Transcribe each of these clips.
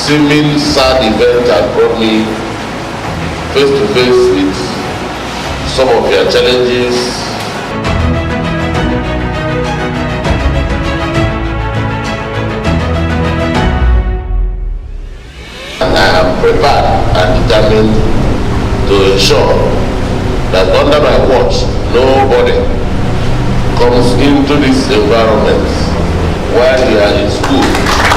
seeming sad event had brought me face to face with some of their challenges. And I am prepared and determined to ensure that under my watch, nobody comes into this environment while they are in school.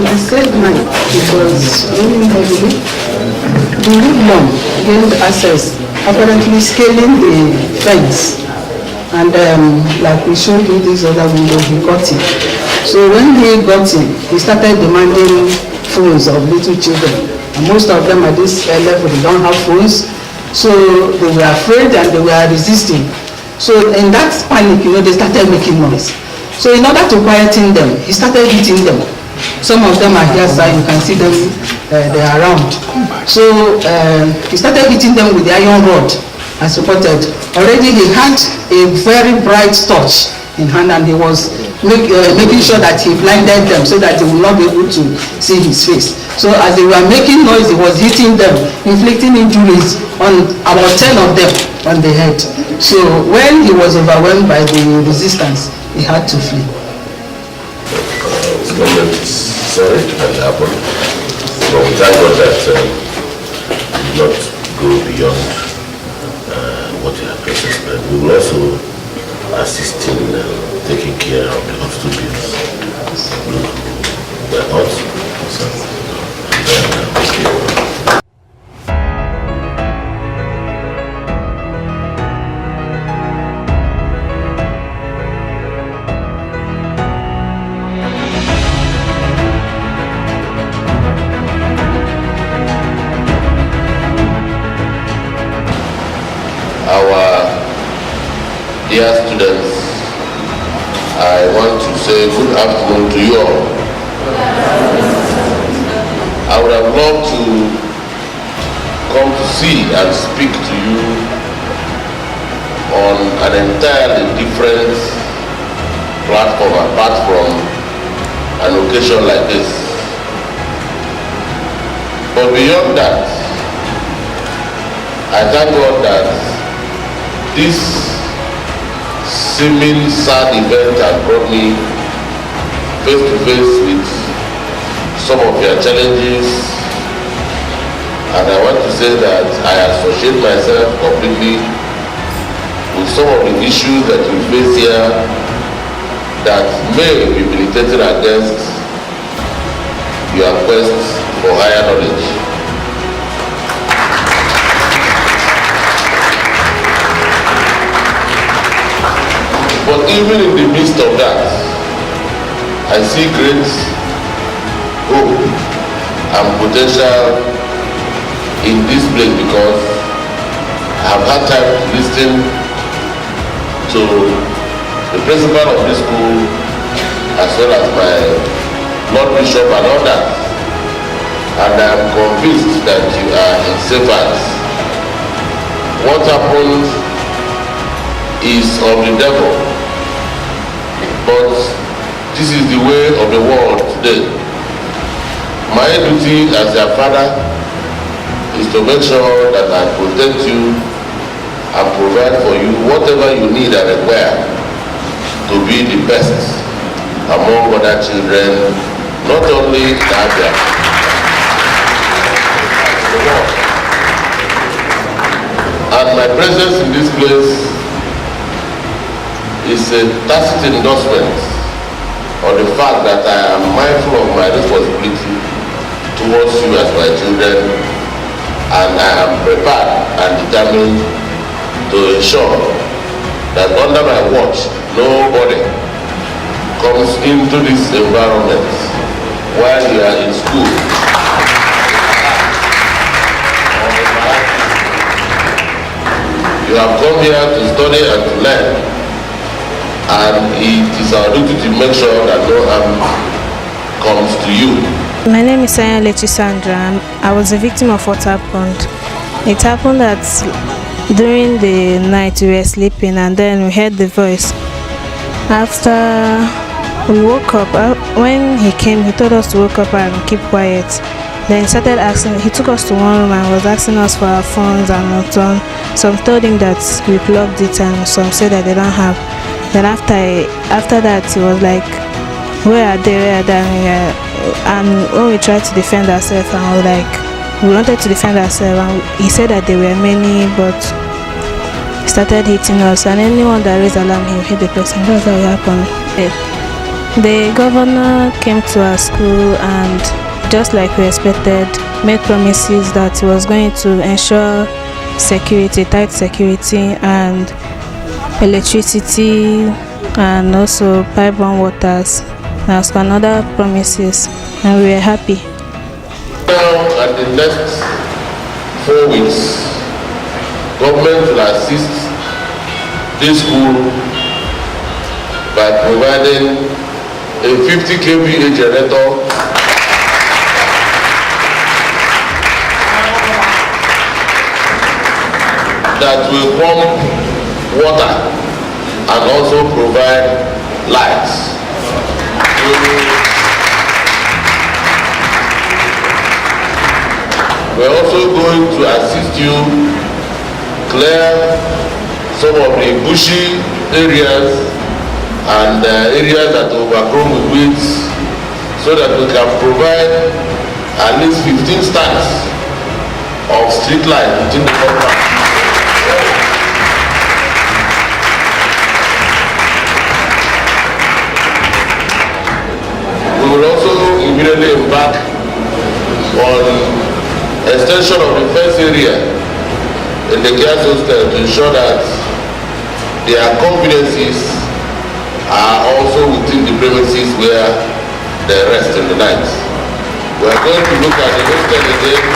The same night, it was raining heavily. The Hoodlum gained access, apparently scaling the fence. And like we showed in this other window, he got in. So when he got in, he started demanding phones of little children. And most of them at this level, they don't have phones. So they were afraid and they were resisting. So in that panic, they started making noise. So in order to quieten them, he started hitting them. Some of them are here, sir, you can see them, they are around. So he started hitting them with the iron rod, as reported. Already he had a very bright torch in hand and he was making sure that he blinded them so that they will not be able to see his face. So as they were making noise, he was hitting them, inflicting injuries on about 10 of them on the head. So when he was overwhelmed by the resistance, he had to flee. Sorry that happened, but we thank God that did not go beyond what you have just explained. We will also assist in taking care of the hospital bills. We're not, so, our dear students, I want to say good afternoon to you all. I would have loved to come to see and speak to you on an entirely different platform apart from an occasion like this. But beyond that, I thank God that this seeming sad event has brought me face to face with some of their challenges, and I want to say that I associate myself completely with some of the issues that we face here that may be militating against your quest for higher knowledge. But even in the midst of that, I see great hope and potential in this place because I have had time to listen to the principal of this school as well as my Lord Bishop and others, and I am convinced that you are in safe hands. What happened is of the devil, but this is the way of the world today. My duty as your father is to make sure that I protect you and provide for you whatever you need and require to be the best among other children, not only in Abia, the world. And my presence in this place is a tacit endorsement on the fact that I am mindful of my responsibility towards you as my children, and I am prepared and determined to ensure that under my watch, nobody comes into this environment while you are in school. You have come here to study and to learn, and it is our duty to make sure that no harm comes to you. My name is Lechi Sandra. I was a victim of what happened. It happened that during the night we were sleeping, and then we heard the voice. After we woke up, when he came, he told us to wake up and keep quiet. Then he started asking, he took us to one room and was asking us for our phones and so on. Some told him that we plugged it and some said that they don't have. Then after that he was like, where are they? And when we tried to defend ourselves, and we wanted to defend ourselves, and he said that there were many, but he started hitting us, and anyone that raised alarm, he hit the person. That's how it happened. The governor came to our school and, just like we expected, made promises that he was going to ensure security, tight security, and electricity, and also pipe-borne waters. As for another promises, and we were happy. Now, at the next 4 weeks, government will assist this school by providing a 50 kVA generator that will pump water and also provide lights. We're also going to assist you clear some of the bushy areas and areas that are overgrown with weeds, so that we can provide at least 15 stands of street light within the compound. We will also immediately embark on extension of the fence area in the girls' hostel to ensure that their confidences are also within the premises where they rest in the night. We are going to look at the hostel again,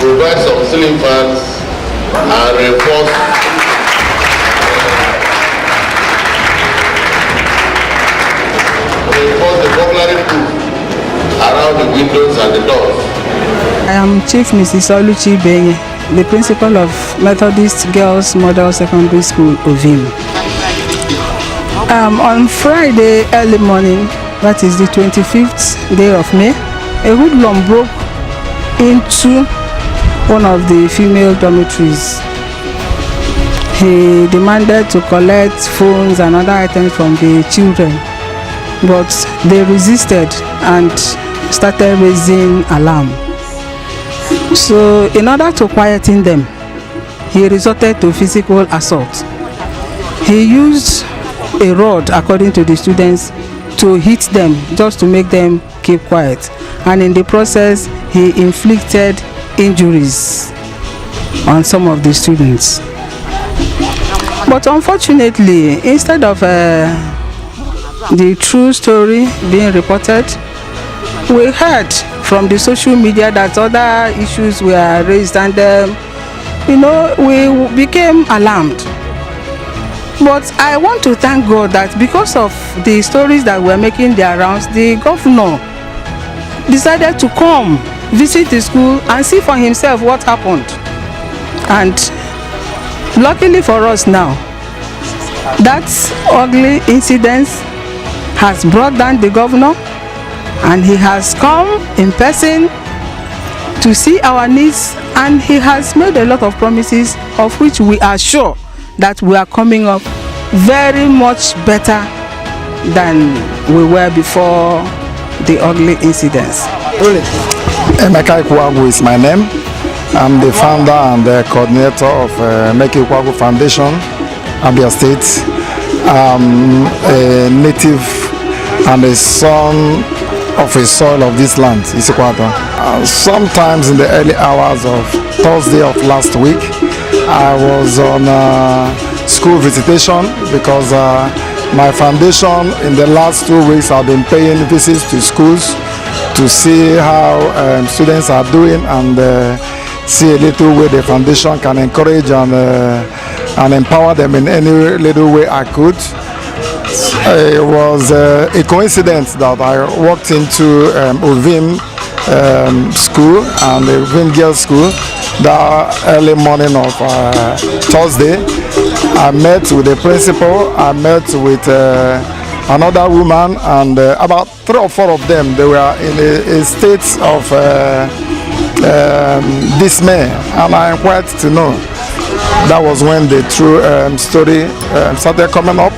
provide some ceiling fans, and reinforce the burglary proof around the windows and the doors. I am Chief Mrs. Oluchi Benye, the principal of Methodist Girls Model Secondary School, Ovim. On Friday early morning, that is the 25th day of May, a hoodlum broke into one of the female dormitories. He demanded to collect phones and other items from the children, but they resisted and started raising alarm. So in order to quieten them, he resorted to physical assault. He used a rod, according to the students, to hit them just to make them keep quiet, and in the process he inflicted injuries on some of the students. But unfortunately, instead of the true story being reported, we heard from the social media that other issues were raised, and we became alarmed. But I want to thank God that because of the stories that were making their rounds, the governor decided to come visit the school and see for himself what happened. And luckily for us now, that ugly incident has brought down the governor, and he has come in person to see our needs, and he has made a lot of promises, of which we are sure that we are coming up very much better than we were before the ugly incidents. Emeka Ikwagu is my name. I'm the founder and the coordinator of Emeka Ikwagu Foundation, Abia State. I'm a native and a son of a soil of this land, Isikwato. Sometimes in the early hours of Thursday of last week, I was on school visitation because my foundation in the last 2 weeks have been paying visits to schools to see how students are doing and see a little way the foundation can encourage and empower them in any little way I could. It was a coincidence that I walked into Ovim school and the Ovim Girls School that early morning of Thursday. I met with the principal, I met with another woman, and about 3 or 4 of them, they were in a state of dismay, and I inquired to know. That was when the true story started coming up,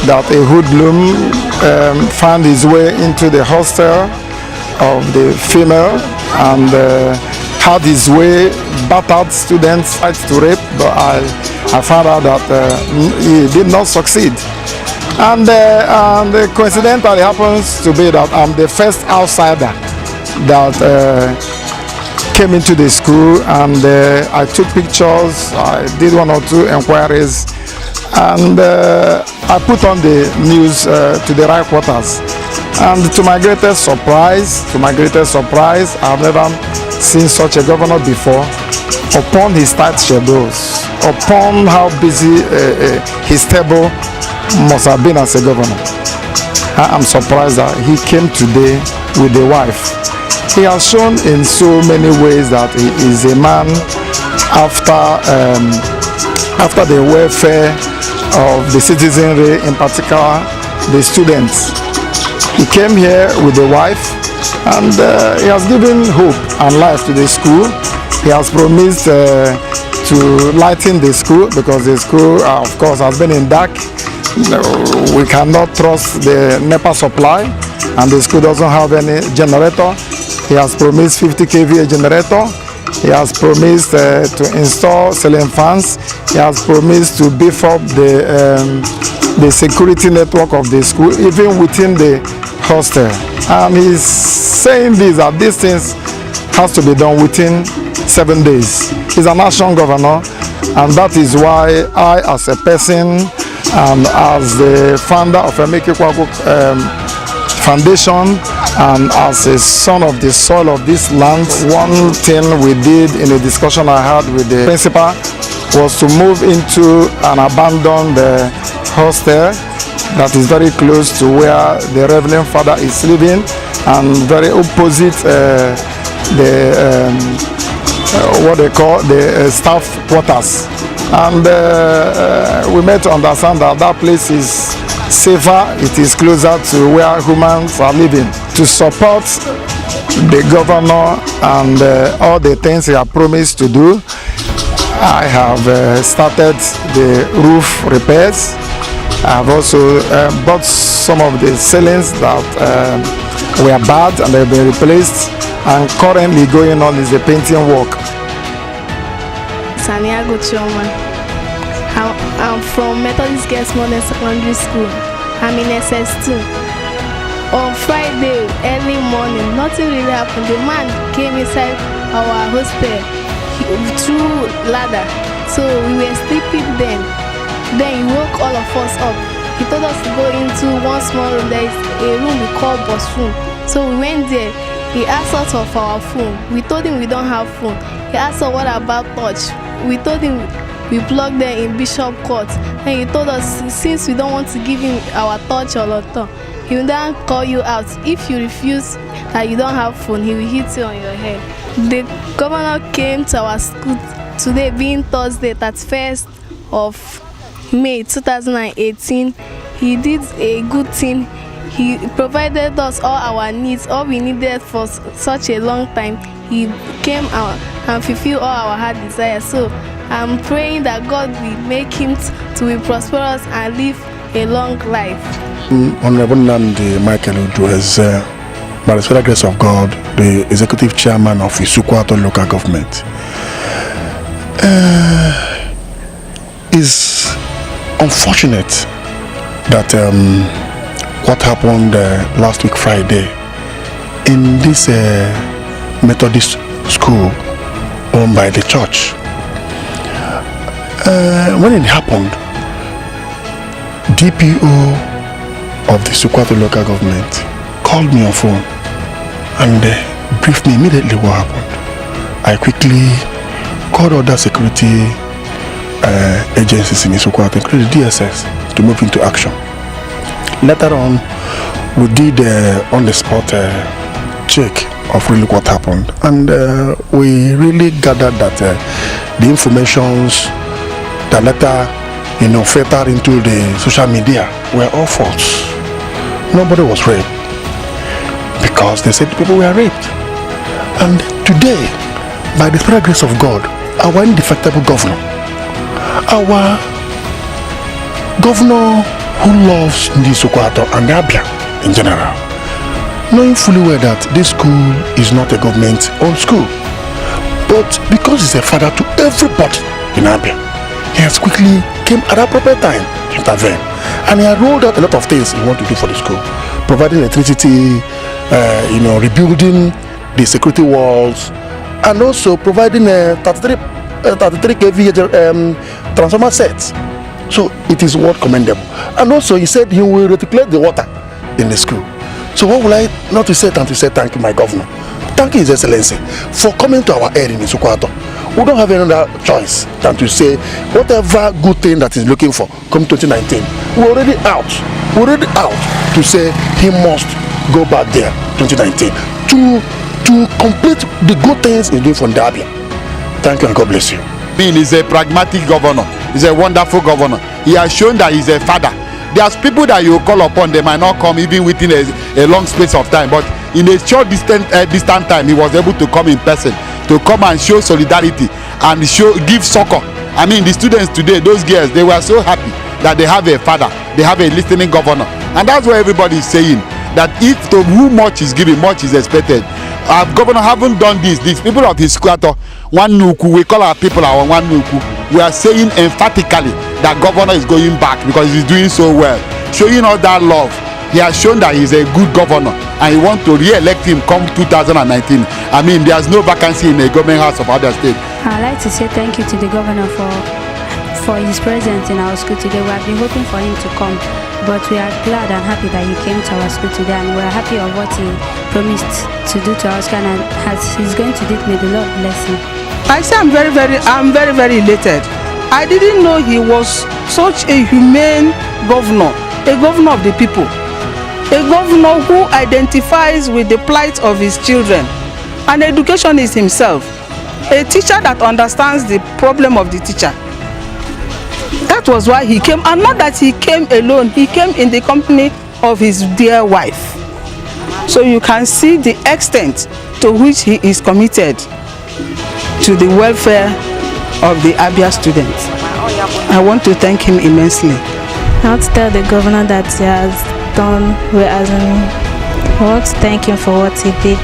that a hoodlum found his way into the hostel of the female and had his way, battered students, tried to rape, but I found out that he did not succeed. And coincidentally happens to be that I'm the first outsider that came into the school, and I took pictures, I did 1 or 2 inquiries, and I put on the news to the right quarters. And to my greatest surprise, I've never seen such a governor before. Upon his tight schedules, upon how busy his table must have been as a governor, I am surprised that he came today with a wife. He has shown in so many ways that he is a man after the welfare of the citizenry, in particular the students. He came here with a wife, and he has given hope and life to the school. He has promised to lighten the school, because the school, of course, has been in dark. We cannot trust the NEPA supply, and the school doesn't have any generator. He has promised 50 kVA generator. He has promised to install ceiling fans. He has promised to beef up the security network of the school, even within the hostel. And he's saying this, that these things has to be done within 7 days. He's a national governor, and that is why I, as a person and as the founder of Emeke Kwaku Foundation and as a son of the soil of this land, one thing we did in a discussion I had with the principal was to move into an abandoned hostel that is very close to where the Reverend Father is living, and very opposite what they call the staff quarters. And we made to understand that that place is safer, it is closer to where humans are living. To support the governor and all the things he has promised to do, I have started the roof repairs. I have also bought some of the ceilings that were bad, and they've been replaced, and currently going on is the painting work. Saniago Chioma. I'm from Methodist Girls Modern Secondary School. I'm in SS2. On Friday, early morning, nothing really happened. The man came inside our hostel through ladder. So we were sleeping then. Then he woke all of us up. He told us to go into one small room. There is a room we call bus room. So we went there. He asked us of our phone. We told him we don't have phone. He asked us what about touch. We told him we plugged them in Bishop Court. And he told us, since we don't want to give him our touch or lotto, he will then call you out. If you refuse that you don't have phone, he will hit you on your head. The governor came to our school today, being Thursday, 31st of May 2018. He did a good thing. He provided us all our needs, all we needed for such a long time. He came out and fulfilled all our heart desires. So I'm praying that God will make him to be prosperous and live a long life. Honorable Nandi Michael Udu is, by the special grace of God, the executive chairman of Isukwato local government. It's unfortunate that what happened last week Friday in this Methodist school owned by the church. When it happened, DPO of the Sokoto local government called me on phone and briefed me immediately what happened. I quickly called other security agencies in Sokoto, including DSS, to move into action. Later on, we did on the spot check of really what happened, and we really gathered that the informations that later filtered into the social media were all false. Nobody was raped because they said people were raped. And today, by the special grace of God, our indefectible governor, our governor who loves the Sokoto and Abia in general, knowing fully well that this school is not a government-owned school, but because he's a father to everybody in Abia, he has quickly came at the appropriate time to intervene, and he had rolled out a lot of things he wanted to do for the school, providing electricity, rebuilding the security walls, and also providing 33 kV transformer sets. So it is worth commendable. And also he said he will reticulate the water in the school. So what will I not to say than to say thank you, my governor. Thank you, His Excellency, for coming to our aid in Sokoto. We don't have any other choice than to say whatever good thing that he's looking for come 2019. We're already out to say he must go back there 2019 to complete the good things he's doing for Ndabia. Thank you and God bless you. He's a pragmatic governor. He's a wonderful governor. He has shown that he's a father. There's people that you call upon, they might not come even within a long space of time, but in a short distant time, he was able to come in person, to come and show solidarity and give succor. I mean, the students today, those girls, they were so happy that they have a father, they have a listening governor. And that's what everybody is saying, that if to whom much is given, much is expected. Our governor haven't done this. These people of his quarter, one nuku, we call our people our one nuku. We are saying emphatically that governor is going back because he's doing so well, showing all that love. He has shown that he's a good governor and he wants to re-elect him come 2019. I mean, there's no vacancy in the government house of Abia State. I'd like to say thank you to the governor for his presence in our school today. We have been hoping for him to come, but we are glad and happy that he came to our school today, and we are happy of what he promised to do to our school, and as he's going to do it, may the Lord bless him. I say I'm very, very elated. I didn't know he was such a humane governor, a governor of the people, a governor who identifies with the plight of his children, an educationist himself, a teacher that understands the problem of the teacher. That was why he came, and not that he came alone, he came in the company of his dear wife. So you can see the extent to which he is committed to the welfare of the Abia students. I want to thank him immensely. I want to tell the governor that he has done well, as in, I want to thank him for what he did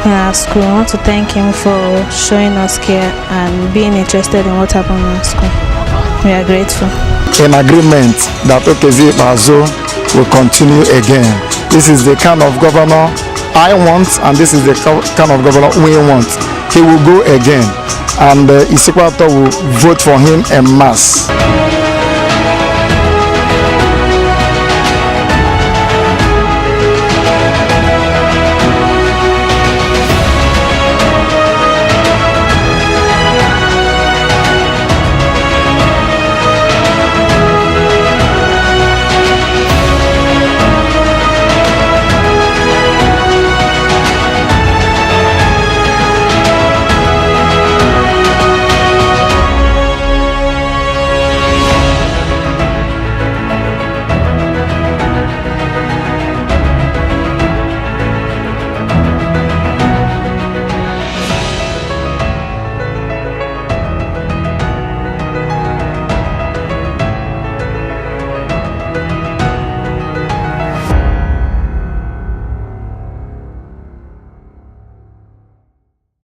in our school. I want to thank him for showing us care and being interested in what happened in our school. We are grateful. In agreement that Okezi Bazo will continue again. This is the kind of governor I want, and this is the kind of governor we want. He will go again, and Isikwato will vote for him en masse.